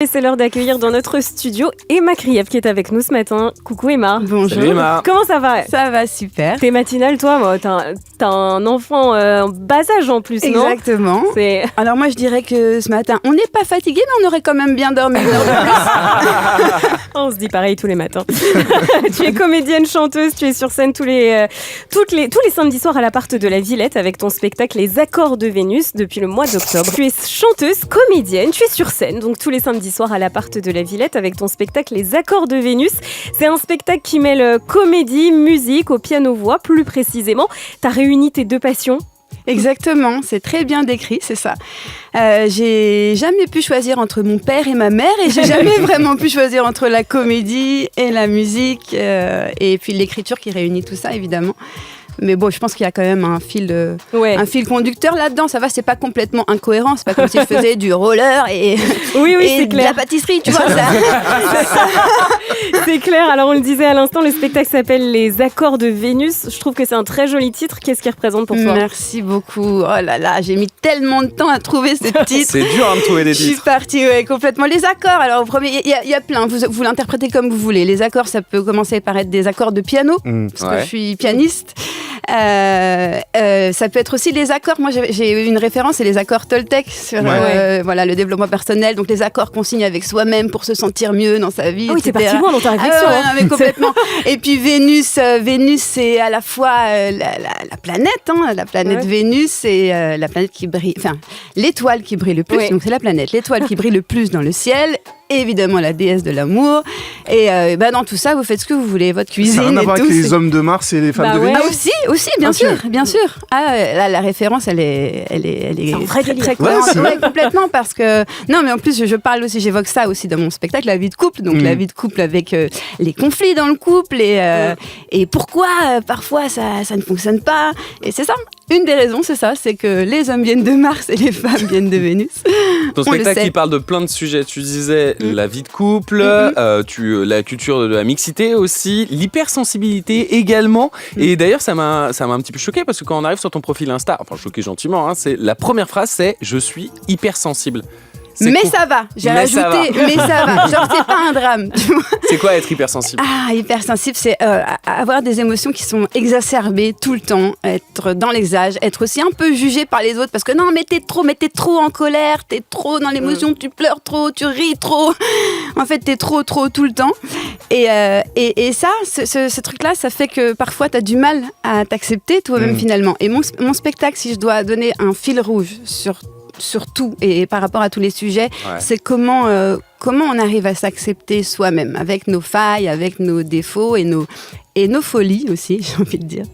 Et c'est l'heure d'accueillir dans notre studio Emma Krief qui est avec nous ce matin. Coucou Emma. Bonjour. Salut Emma. Comment ça va ? Ça va super. T'es matinale toi, t'as un enfant en bas âge en plus, non ? Exactement. Alors moi je dirais que ce matin, on n'est pas fatigué mais on aurait quand même bien dormi une heure de plus. On se dit pareil tous les matins. Tu es comédienne, chanteuse, tu es sur scène tous les samedis soirs à l'appart de la Villette avec ton spectacle Les Accords de Vénus depuis le mois d'octobre. Tu es chanteuse, comédienne, tu es sur scène donc tous les samedis soirs à l'appart de la Villette avec ton spectacle Les Accords de Vénus. C'est un spectacle qui mêle comédie, musique au piano-voix plus précisément. T'as réuni tes deux passions. Exactement, c'est très bien décrit, c'est ça. J'ai jamais pu choisir entre mon père et ma mère et j'ai jamais vraiment pu choisir entre la comédie et la musique et puis l'écriture qui réunit tout ça évidemment. Mais bon, je pense qu'il y a quand même un fil conducteur là-dedans. Ça va, c'est pas complètement incohérent. C'est pas comme si je faisais du roller et c'est de la pâtisserie, tu vois. C'est clair. Alors, on le disait à l'instant, le spectacle s'appelle Les Accords de Vénus. Je trouve que c'est un très joli titre. Qu'est-ce qu'il représente pour toi ? Merci beaucoup. Oh là là, j'ai mis tellement de temps à trouver ce titre. C'est dur de trouver des titres. Je suis partie, complètement. Les accords, alors au premier, il y a plein. Vous l'interprétez comme vous voulez. Les accords, ça peut commencer par être des accords de piano, parce que je suis pianiste. Ça peut être aussi les accords. Moi, j'ai eu une référence, c'est les accords Toltec sur le développement personnel. Donc les accords qu'on signe avec soi-même pour se sentir mieux dans sa vie. Ah oui, etc. t'es parti loin dans ta réflexion. Mais complètement. Et puis Vénus, c'est à la fois la planète, la planète Vénus, c'est la planète qui brille, enfin l'étoile qui brille le plus. Oui. Donc c'est la planète, l'étoile qui brille le plus dans le ciel. Évidemment la déesse de l'amour et dans tout ça vous faites ce que vous voulez, votre cuisine. Ça n'a rien à voir et avec tout, les hommes de Mars et les femmes de Vénus. Aussi bien sûr. Là la référence elle est un vrai délire. Très cohérente, complètement, parce que non mais en plus je parle aussi, j'évoque ça aussi dans mon spectacle, la vie de couple, donc la vie de couple avec les conflits dans le couple et pourquoi parfois ça ne fonctionne pas, et c'est ça. Une des raisons, c'est ça, c'est que les hommes viennent de Mars et les femmes viennent de Vénus. Ton spectacle, il parle de plein de sujets. Tu disais la vie de couple, la culture de la mixité aussi, l'hypersensibilité également. Et d'ailleurs, ça m'a un petit peu choqué parce que quand on arrive sur ton profil Insta, enfin choqué gentiment, c'est la première phrase, c'est « Je suis hypersensible ». Ça va, j'ai rajouté, mais ça va. Genre, c'est pas un drame, tu vois. C'est quoi être hypersensible ? Hypersensible, c'est avoir des émotions qui sont exacerbées tout le temps, être dans l'exage, être aussi un peu jugé par les autres parce que non, mais t'es trop en colère, t'es trop dans l'émotion, tu pleures trop, tu ris trop. En fait, t'es trop tout le temps. Et ça, ce truc-là, ça fait que parfois t'as du mal à t'accepter toi-même finalement. Et mon spectacle, si je dois donner un fil rouge sur tout et par rapport à tous les sujets, c'est comment on arrive à s'accepter soi-même avec nos failles, avec nos défauts et nos folies aussi, j'ai envie de dire.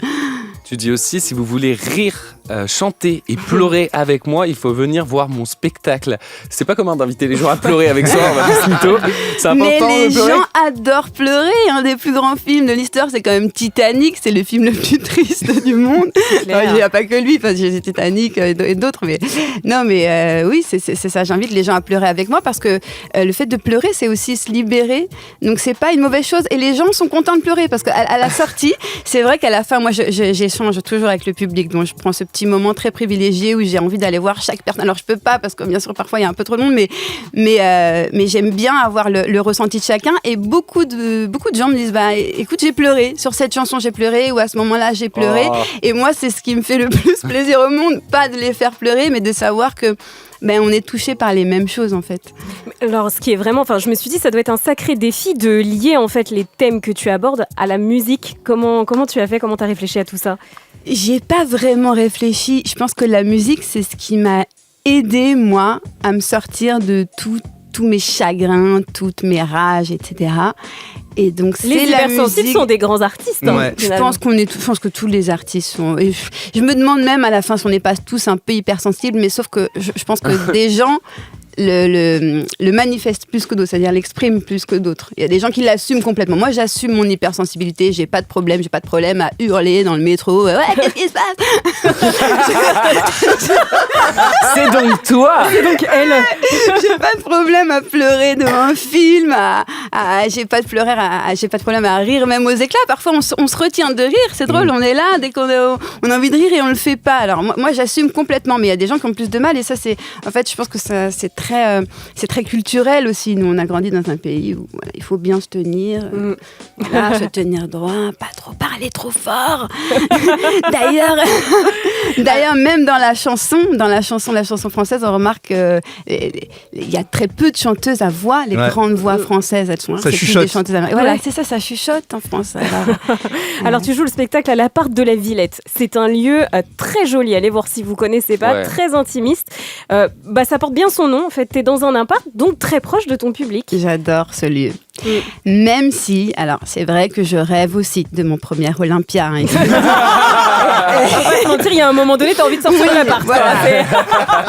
Tu dis aussi, si vous voulez rire, chanter et pleurer avec moi, il faut venir voir mon spectacle. C'est pas commun d'inviter les gens à pleurer avec soi, on va pas se mytho. C'est important mais de pleurer. Les gens adorent pleurer. Un des plus grands films de l'histoire, c'est quand même Titanic. C'est le film le plus triste du monde. Il n'y a pas que lui, parce que j'ai Titanic et d'autres. Mais non, mais oui, c'est ça. J'invite les gens à pleurer avec moi parce que le fait de pleurer, c'est aussi se libérer. Donc c'est pas une mauvaise chose. Et les gens sont contents de pleurer parce qu'à la sortie, c'est vrai qu'à la fin, moi, j'échange toujours avec le public. Donc je prends ce petit moment très privilégié où j'ai envie d'aller voir chaque personne. Alors je peux pas parce que bien sûr parfois il y a un peu trop de monde, mais j'aime bien avoir le ressenti de chacun. Et beaucoup de gens me disent écoute, j'ai pleuré sur cette chanson, j'ai pleuré, ou à ce moment-là j'ai pleuré. Et moi c'est ce qui me fait le plus plaisir au monde, pas de les faire pleurer, mais de savoir que on est touché par les mêmes choses en fait. Alors ce qui est vraiment, je me suis dit ça doit être un sacré défi de lier en fait les thèmes que tu abordes à la musique. Comment tu as fait, comment tu as réfléchi à tout ça ? J'ai pas vraiment réfléchi. Je pense que la musique, c'est ce qui m'a aidé, moi, à me sortir de tous mes chagrins, toutes mes rages, etc. Et donc, c'est les la hypersensibles musique. Sont des grands artistes. Je pense que tous les artistes sont. Et je me demande même à la fin si on n'est pas tous un peu hypersensibles, mais sauf que je pense que des gens le manifestent plus que d'autres, c'est-à-dire l'expriment plus que d'autres. Il y a des gens qui l'assument complètement. Moi, j'assume mon hypersensibilité, j'ai pas de problème à hurler dans le métro. Ouais, qu'est-ce qui se passe ? C'est donc toi. C'est donc elle. J'ai pas de problème à pleurer devant un film, j'ai pas de problème à rire même aux éclats. Parfois, on se retient de rire, c'est drôle, on est là, dès qu'on a envie de rire et on le fait pas. Alors moi, j'assume complètement, mais il y a des gens qui ont plus de mal et ça, je pense que ça, c'est c'est très culturel aussi. Nous, on a grandi dans un pays où il faut bien se tenir, se tenir droit, pas trop parler trop fort. D'ailleurs, même dans la chanson française, on remarque qu'il y a très peu de chanteuses à voix. Les grandes voix françaises, elles sont ça chuchote. Des chanteuses voilà, c'est ça chuchote en France. Alors, tu joues le spectacle à l'Appart de la Villette. C'est un lieu très joli. Allez voir si vous connaissez pas, très intimiste. Ça porte bien son nom. En fait, t'es dans un appart, donc très proche de ton public. J'adore ce lieu. Même si, alors c'est vrai que je rêve aussi de mon premier Olympia. Hein, faut pas se mentir, il y a un moment donné, t'as envie de sortir de l'appart. Voilà.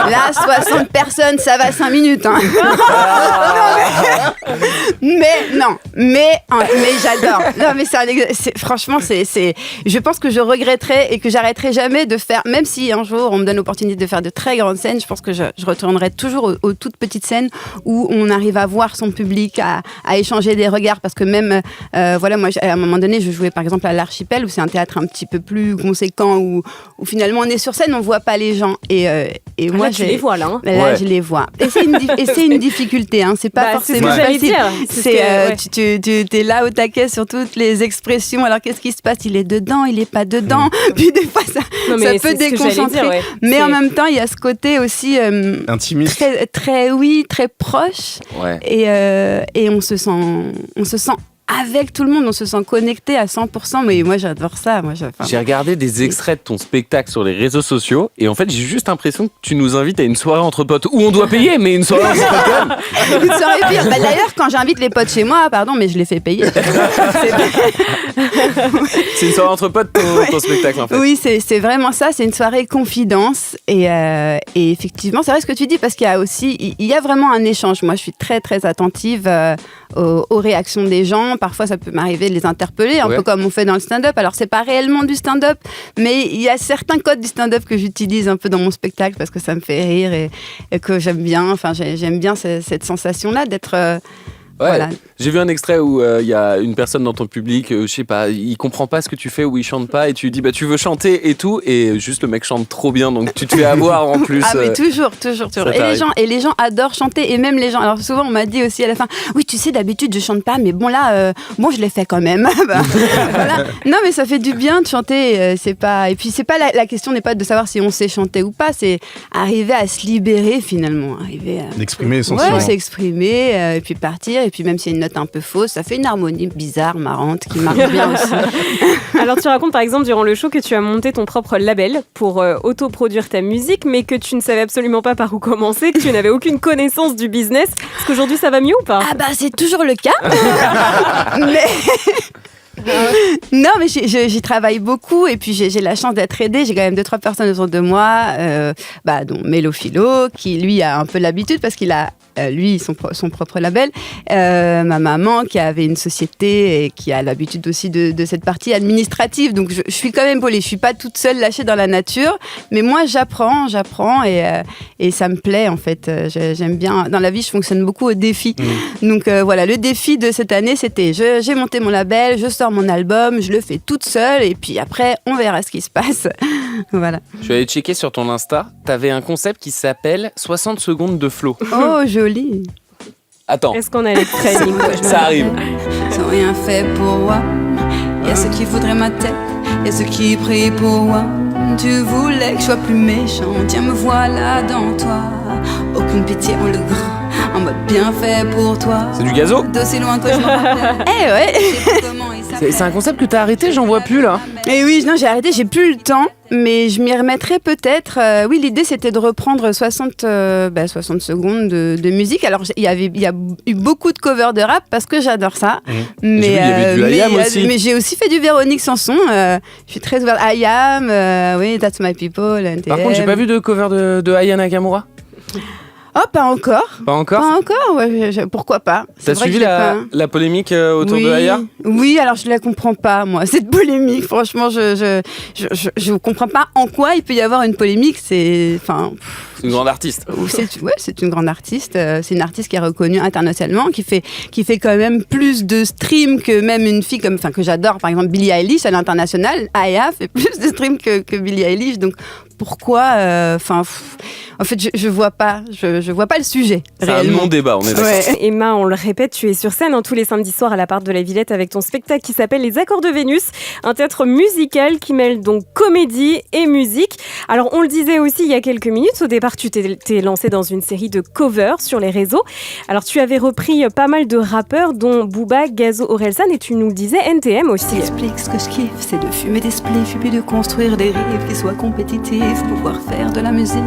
Là, 60 personnes, ça va 5 minutes. Hein. Mais j'adore. Non, mais franchement, je pense que je regretterais et que j'arrêterai jamais de faire, même si un jour on me donne l'opportunité de faire de très grandes scènes, je pense que je retournerai toujours aux toutes petites scènes où on arrive à voir son public, à échanger des regards, parce que même, moi, à un moment donné, je jouais par exemple à l'Archipel, où c'est un théâtre un petit peu plus conséquent, où finalement on est sur scène, on voit pas les gens. Et moi, tu les vois là. Hein. Là, je les vois. Et c'est une difficulté, hein. C'est pas forcément facile. Tu es là au taquet sur toutes les expressions. Alors qu'est-ce qui se passe? Il est dedans, il est pas dedans. Puis des fois ça peut déconcentrer. Mais en même temps, il y a ce côté aussi intimiste, très proche. Et on se sent avec tout le monde, on se sent connecté à 100%, mais moi j'adore ça. J'ai regardé des extraits de ton spectacle sur les réseaux sociaux et en fait j'ai juste l'impression que tu nous invites à une soirée entre potes où on doit payer, mais une soirée entre potes quand même. Une soirée pire. D'ailleurs, quand j'invite les potes chez moi, mais je les fais payer. C'est une soirée entre potes ton spectacle en fait. Oui, c'est vraiment ça, c'est une soirée confidence et effectivement, c'est vrai ce que tu dis, parce qu'il y a vraiment un échange. Moi je suis très très attentive aux réactions des gens. Parfois, ça peut m'arriver de les interpeller, un peu comme on fait dans le stand-up. Alors, c'est pas réellement du stand-up, mais il y a certains codes du stand-up que j'utilise un peu dans mon spectacle parce que ça me fait rire et que j'aime bien. Enfin, j'aime bien cette sensation-là d'être... Voilà. J'ai vu un extrait où il y a une personne dans ton public, je sais pas, il comprend pas ce que tu fais ou il chante pas et tu lui dis tu veux chanter et tout, et juste le mec chante trop bien, donc tu te fais avoir en plus. Ah mais toujours. Et les gens adorent chanter, et même les gens. Alors souvent on m'a dit aussi à la fin, oui tu sais d'habitude je chante pas, mais bon là, je l'ai fait quand même. Voilà. Non mais ça fait du bien de chanter, c'est pas. Et puis c'est pas la question n'est pas de savoir si on sait chanter ou pas, c'est arriver à se libérer finalement, arriver à l'exprimer essentiellement. S'exprimer, et puis partir. Et puis même s'il y a une note un peu fausse, ça fait une harmonie bizarre, marrante, qui marche bien aussi. Alors tu racontes par exemple durant le show que tu as monté ton propre label pour autoproduire ta musique, mais que tu ne savais absolument pas par où commencer, que tu n'avais aucune connaissance du business. Est-ce qu'aujourd'hui ça va mieux ou pas? C'est toujours le cas. Non, mais j'y travaille beaucoup, et puis j'ai la chance d'être aidée. J'ai quand même 2-3 personnes autour de moi, dont Mélo Philo, qui lui a un peu l'habitude parce qu'il a son propre label, ma maman qui avait une société et qui a l'habitude aussi de cette partie administrative. Donc je suis quand même bolée, je suis pas toute seule lâchée dans la nature, mais moi j'apprends et ça me plaît en fait. J'aime bien. Dans la vie, je fonctionne beaucoup au défi. Donc voilà, le défi de cette année, c'était j'ai monté mon label, je sors mon album, je le fais toute seule, et puis après on verra ce qui se passe. Voilà. Je suis allée checker sur ton Insta, t'avais un concept qui s'appelle 60 secondes de flow. Oh, joli. Attends. Est-ce qu'on a les training? Ça arrive. Ils n'ont rien fait pour moi. Il y a ceux qui voudraient ma tête, il y a ceux qui prient pour moi. Tu voulais que je sois plus méchant, tiens me voilà dans toi. Aucune pitié en le grand, en mode bien fait pour toi. C'est du gazo. D'aussi loin que je m'en rappelle. Ouais. C'est un concept que t'as arrêté, j'en vois plus là. Et oui, non, j'ai arrêté, j'ai plus le temps, mais je m'y remettrai peut-être. Oui, l'idée c'était de reprendre 60 secondes de musique. Alors il y a eu beaucoup de covers de rap parce que j'adore ça. Mais j'ai aussi fait du Véronique Sanson. Je suis très ouverte. I Am, oui, That's My People. NTM. Par contre, j'ai pas vu de cover de Aya Nakamura. Oh, pas encore. Pas encore ? Pas encore, ouais, pourquoi pas. T'as suivi la polémique autour de Aya ? Oui, alors je la comprends pas, moi, cette polémique. Franchement, je comprends pas en quoi il peut y avoir une polémique. C'est une grande artiste. C'est une grande artiste. C'est une artiste qui est reconnue internationalement, qui fait quand même plus de streams que même une fille que j'adore, par exemple Billie Eilish à l'international. Aya fait plus de streams que Billie Eilish. Donc pourquoi en fait, je vois pas le sujet. C'est réellement. Un non-débat, on est d'accord. Ouais. Emma, on le répète, tu es sur scène tous les samedis soirs à l'Appart de la Villette avec ton spectacle qui s'appelle Les Accords de Vénus, un théâtre musical qui mêle donc comédie et musique. Alors, on le disait aussi il y a quelques minutes, au départ, tu t'es lancé dans une série de covers sur les réseaux. Alors, tu avais repris pas mal de rappeurs, dont Booba, Gazo, Orelsan, et tu nous le disais, NTM aussi. J'explique ce que je kiffe, c'est de fumer des spliffs, puis de construire des rives qui soient compétitifs, pouvoir faire de la musique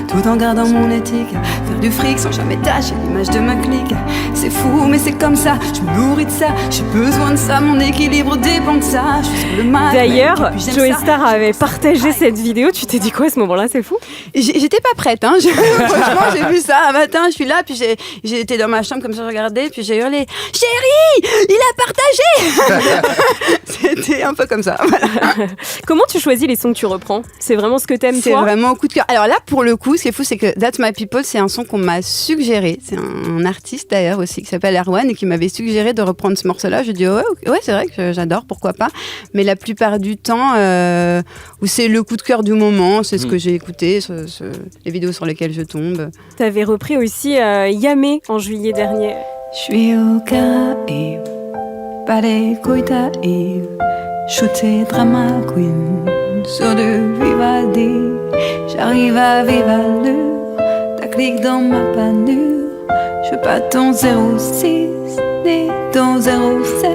tout en gardant mon éthique, faire du fric sans jamais tâcher l'image de ma clique. C'est fou mais c'est comme ça, je me nourris de ça, j'ai besoin de ça, mon équilibre dépend de ça. Je suis sur le mal. D'ailleurs, Joey Star avait partagé cette vidéo, tu t'es dit quoi à ce moment-là, c'est fou? J'étais pas prête, hein. Franchement j'ai vu ça un matin, je suis là, puis j'étais dans ma chambre comme ça, je regardais, puis j'ai hurlé « Chérie, il a partagé !» C'était un peu comme ça, voilà. Comment tu choisis les sons que tu reprends? C'est vraiment ce que t'aimes, toi? C'est vraiment au coup de cœur. Alors là, pour le coup, ce qui est fou, c'est que That's My People, c'est un son qu'on m'a suggéré. C'est un artiste d'ailleurs aussi qui s'appelle Erwan et qui m'avait suggéré de reprendre ce morceau-là. Je dis ouais, c'est vrai que j'adore, pourquoi pas. Mais la plupart du temps, où c'est le coup de cœur du moment, c'est ce que j'ai écouté, les vidéos sur lesquelles je tombe. T'avais repris aussi Yamé en juillet dernier. Je suis au Caraïbe, pas les couilles shooter drama queen sur de Vivaldi. J'arrive à vive allure, ta clique dans ma panure. Je veux pas ton 06 ni ton 07.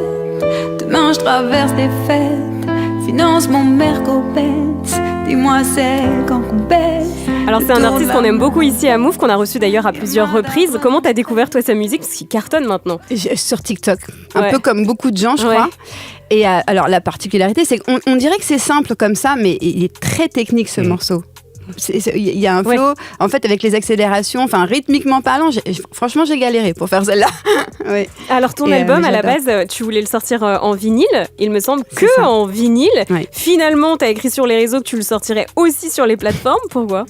Demain je traverse des fêtes, finance mon Merco-Benz. Dis-moi c'est quand qu'on baisse. Alors c'est un artiste qu'on aime beaucoup ici à Move, qu'on a reçu d'ailleurs à plusieurs reprises. Comment t'as découvert toi sa musique, parce qu'il cartonne maintenant? Sur TikTok, un peu comme beaucoup de gens je crois. Et alors la particularité c'est qu'on dirait que c'est simple comme ça, mais il est très technique ce morceau. Il y a un flow, en fait, avec les accélérations, enfin rythmiquement parlant, franchement j'ai galéré pour faire celle-là. Ouais. Alors ton album à la base, tu voulais le sortir en vinyle, il me semble que en vinyle. Ouais. Finalement, t'as écrit sur les réseaux que tu le sortirais aussi sur les plateformes. Pourquoi?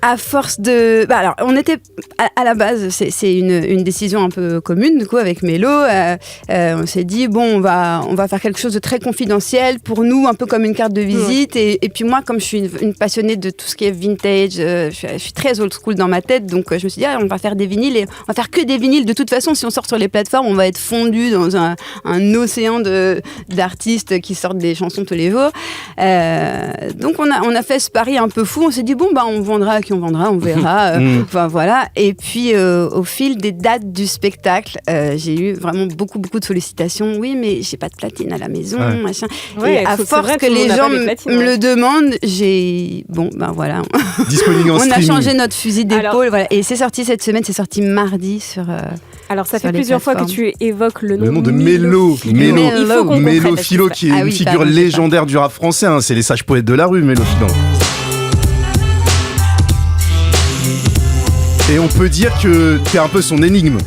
À force de... alors, on était... À la base, c'est une décision un peu commune, du coup, avec Mélo. On s'est dit, bon, on va faire quelque chose de très confidentiel pour nous, un peu comme une carte de visite. Et puis moi, comme je suis une passionnée de tout ce qui est vintage, je suis très old school dans ma tête, donc je me suis dit, on va faire des vinyles et on va faire que des vinyles. De toute façon, si on sort sur les plateformes, on va être fondu dans un océan d'artistes qui sortent des chansons tous les jours. Donc on a fait ce pari un peu fou. On s'est dit, bon, on vendra à qui on vendra, on verra. Enfin voilà. Et puis au fil des dates du spectacle, j'ai eu vraiment beaucoup de sollicitations. Oui, mais j'ai pas de platine à la maison, machin. Ouais, et à force que les gens me le demandent, voilà. Disponible en streaming. On a changé notre fusil d'épaule, voilà. Et c'est sorti cette semaine, c'est sorti mardi sur. Alors ça fait plusieurs fois que tu évoques le nom de Mélo. Mélo Philo, qui est une figure légendaire du rap français. Hein. C'est les sages poètes de la rue, Mélo Philo. Et on peut dire que t'es un peu son énigme.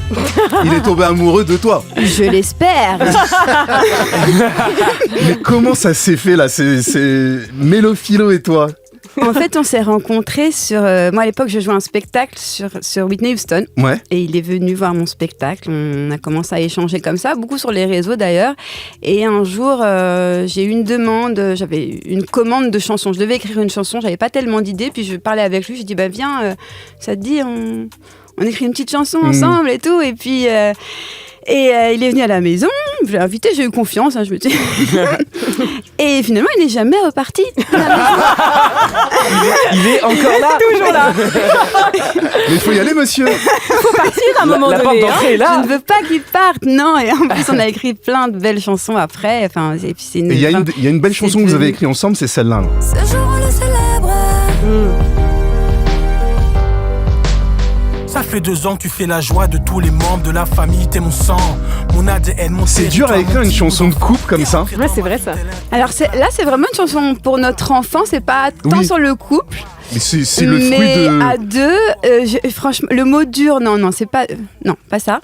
Il est tombé amoureux de toi. Je l'espère. Mais comment ça s'est fait là? C'est Mélo Philo et toi? En fait, on s'est rencontrés sur... moi, à l'époque, je jouais un spectacle sur Whitney Houston. Ouais. Et il est venu voir mon spectacle. On a commencé à échanger comme ça, beaucoup sur les réseaux d'ailleurs. Et un jour, j'ai eu une demande, j'avais une commande de chansons. Je devais écrire une chanson, j'avais pas tellement d'idées. Puis je parlais avec lui, je dis, viens, ça te dit, on écrit une petite chanson ensemble et tout. Et puis... il est venu à la maison, je l'ai invité, j'ai eu confiance, je me dis. Et finalement, il n'est jamais reparti. Il est encore là. Toujours là. Mais il faut y aller, monsieur. Il faut partir à un moment donné. La porte d'entrée est là. Je ne veux pas qu'il parte, non. Et en plus, on a écrit plein de belles chansons après. Enfin, il y a une belle chanson que vous avez écrite ensemble, c'est celle-là. Ce jour, on le célèbre. Ça fait 2 ans que tu fais la joie de tous les membres de la famille, t'es mon sang, mon ADN, mon... C'est dur à écrire une chanson de couple comme ça. Ouais, c'est vrai ça. Alors là, c'est vraiment une chanson pour notre enfant, c'est pas tant sur le couple. Mais c'est le fruit de... Mais à deux, franchement, le mot dur, non, c'est pas... non, pas ça.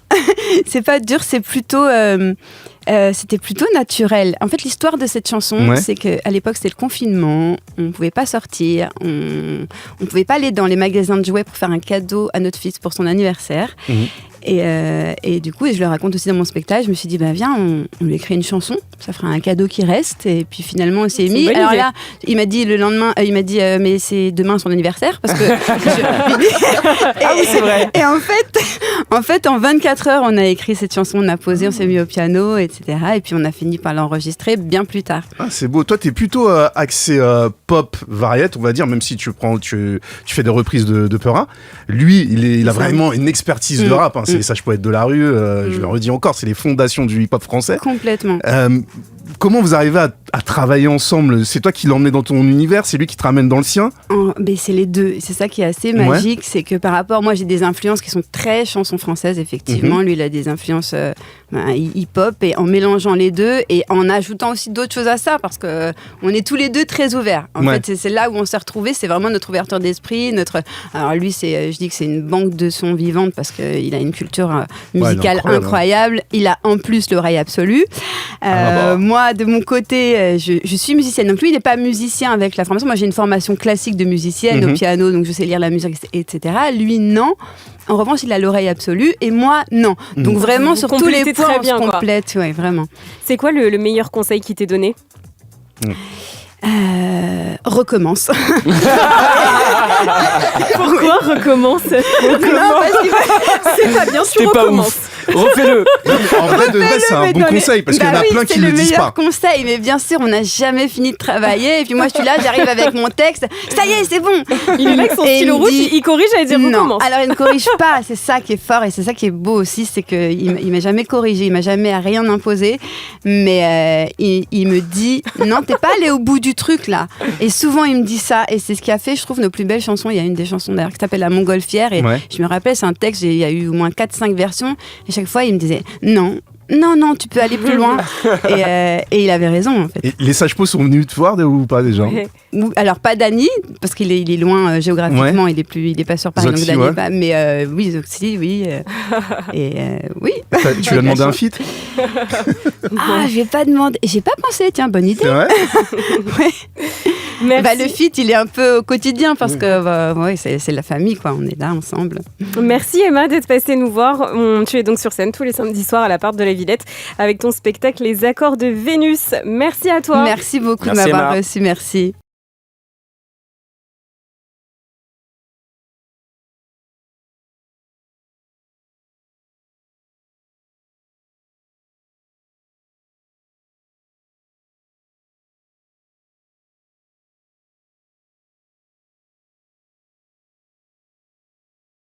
C'est pas dur, c'est plutôt... c'était plutôt naturel. En fait, l'histoire de cette chanson, c'est qu'à l'époque, c'était le confinement. on pouvait pas sortir, on pouvait pas aller dans les magasins de jouets pour faire un cadeau à notre fils pour son anniversaire. Et du coup, et je le raconte aussi dans mon spectacle, je me suis dit, viens, on lui écrit une chanson, ça fera un cadeau qui reste. Et puis finalement, on s'est mis. Alors là, il m'a dit le lendemain, mais c'est demain son anniversaire, parce que. Ah oui, c'est vrai. Et en fait, en 24 heures, on a écrit cette chanson, on a posé, on s'est mis au piano, etc. Et puis on a fini par l'enregistrer bien plus tard. Ah, c'est beau. Toi, t'es plutôt axé pop variette, on va dire, même si tu fais des reprises de Perrin. Lui, il a vraiment une expertise de rap. Hein. C'est les sages poètes de la rue. Je le redis encore, c'est les fondations du hip-hop français. Complètement. Comment vous arrivez à travailler ensemble? C'est toi qui l'emmenais dans ton univers, c'est lui qui te ramène dans le sien? C'est les deux. C'est ça qui est assez magique, c'est que par rapport, moi j'ai des influences qui sont très chansons françaises, effectivement. Lui, il a des influences hip-hop, et en mélangeant les deux et en ajoutant aussi d'autres choses à ça, parce que on est tous les deux très ouverts. En fait, c'est là où on s'est retrouvés, c'est vraiment notre ouverture d'esprit. Alors lui, je dis que c'est une banque de sons vivante, parce qu'il a une culture musicale incroyable. Il a en plus l'oreille absolue. Moi, de mon côté, je suis musicienne. Donc lui, il n'est pas musicien avec la formation. Moi, j'ai une formation classique de musicienne au piano, donc je sais lire la musique, etc. Lui, non. En revanche, il a l'oreille absolue, et moi, non. Donc vraiment, sur tous les points, on se complète. Ouais, vraiment. C'est quoi le meilleur conseil qu'il t'ait donné? Recommence. Pourquoi recommence? C'est pas bien, tu recommences. Refais-le. En vrai, c'est un bon conseil, parce qu'il y en a plein qui le disent pas. C'est le meilleur conseil, mais bien sûr, on n'a jamais fini de travailler. Et puis moi, je suis là, j'arrive avec mon texte. Ça y est, c'est bon. Il est là avec son stylo rouge, il corrige, j'allais dire recommence. Alors, il ne corrige pas. C'est ça qui est fort, et c'est ça qui est beau aussi, c'est qu'il m'a jamais corrigé, il m'a jamais rien imposé. Mais il me dit, non, t'es pas allé au bout du truc là. Et souvent, il me dit ça, et c'est ce qui a fait, je trouve, nos plus belles chansons. Il y a une des chansons d'ailleurs qui s'appelle La Montgolfière, et je me rappelle, c'est un texte, il y a eu au moins 4-5 versions, et chaque fois, il me disait non, tu peux aller plus loin. Et il avait raison, en fait. Et les sages-pots sont venus te voir ou pas déjà? Alors, pas Dany, parce qu'il est loin géographiquement, il est pas sur Paris, donc Dany pas. Mais oui, Zoxy, oui. Oui. Tu lui as demandé un feat? Je vais pas demander. J'ai pas pensé, tiens, bonne idée. C'est vrai? Le feat, il est un peu au quotidien, parce que c'est la famille, quoi. On est là ensemble. Merci Emma d'être passée nous voir. Tu es donc sur scène tous les samedis soirs à l'appart de la Villette avec ton spectacle Les Accords de Vénus. Merci à toi. Merci beaucoup de m'avoir reçu. Merci.